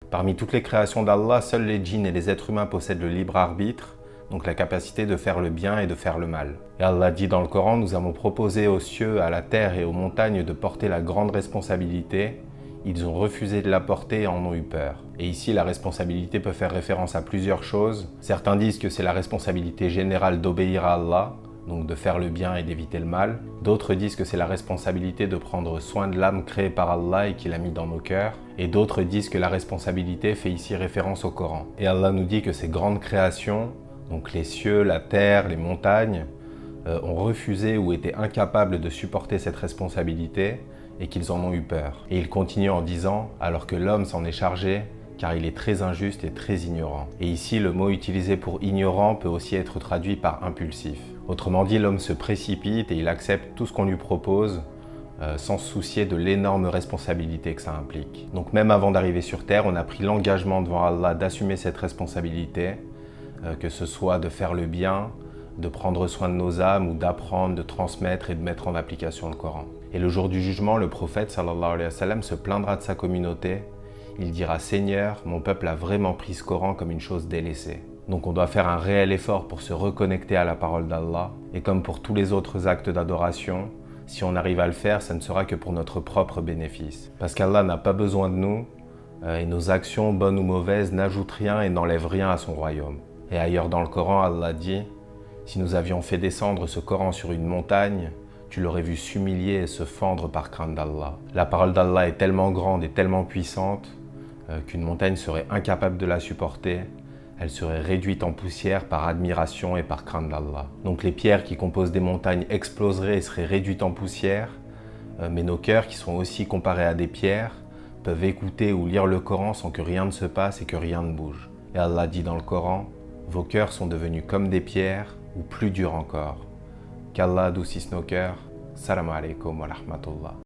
Parmi toutes les créations d'Allah, seuls les djinns et les êtres humains possèdent le libre arbitre, donc la capacité de faire le bien et de faire le mal. Et Allah dit dans le Coran, nous avons proposé aux cieux, à la terre et aux montagnes de porter la grande responsabilité. Ils ont refusé de la porter et en ont eu peur. Et ici, la responsabilité peut faire référence à plusieurs choses. Certains disent que c'est la responsabilité générale d'obéir à Allah, donc de faire le bien et d'éviter le mal. D'autres disent que c'est la responsabilité de prendre soin de l'âme créée par Allah et qu'il a mis dans nos cœurs. Et d'autres disent que la responsabilité fait ici référence au Coran. Et Allah nous dit que ces grandes créations, donc les cieux, la terre, les montagnes, ont refusé ou étaient incapables de supporter cette responsabilité et qu'ils en ont eu peur. Et il continue en disant « alors que l'homme s'en est chargé, car il est très injuste et très ignorant ». Et ici, le mot utilisé pour ignorant peut aussi être traduit par impulsif. Autrement dit, l'homme se précipite et il accepte tout ce qu'on lui propose sans se soucier de l'énorme responsabilité que ça implique. Donc même avant d'arriver sur Terre, on a pris l'engagement devant Allah d'assumer cette responsabilité, que ce soit de faire le bien, de prendre soin de nos âmes ou d'apprendre, de transmettre et de mettre en application le Coran. Et le jour du jugement, le prophète sallallahu alayhi wa sallam se plaindra de sa communauté. Il dira « Seigneur, mon peuple a vraiment pris ce Coran comme une chose délaissée ». Donc on doit faire un réel effort pour se reconnecter à la parole d'Allah. Et comme pour tous les autres actes d'adoration, si on arrive à le faire, ça ne sera que pour notre propre bénéfice. Parce qu'Allah n'a pas besoin de nous, et nos actions, bonnes ou mauvaises, n'ajoutent rien et n'enlèvent rien à son royaume. Et ailleurs dans le Coran, Allah dit « Si nous avions fait descendre ce Coran sur une montagne, tu l'aurais vu s'humilier et se fendre par crainte d'Allah. » La parole d'Allah est tellement grande et tellement puissante qu'une montagne serait incapable de la supporter. Elle serait réduite en poussière par admiration et par crainte d'Allah. Donc les pierres qui composent des montagnes exploseraient et seraient réduites en poussière, mais nos cœurs, qui sont aussi comparés à des pierres, peuvent écouter ou lire le Coran sans que rien ne se passe et que rien ne bouge. Et Allah dit dans le Coran, « Vos cœurs sont devenus comme des pierres ou plus durs encore. » Qu'Allah adoucisse nos cœurs. Salam alaikum wa rahmatullah.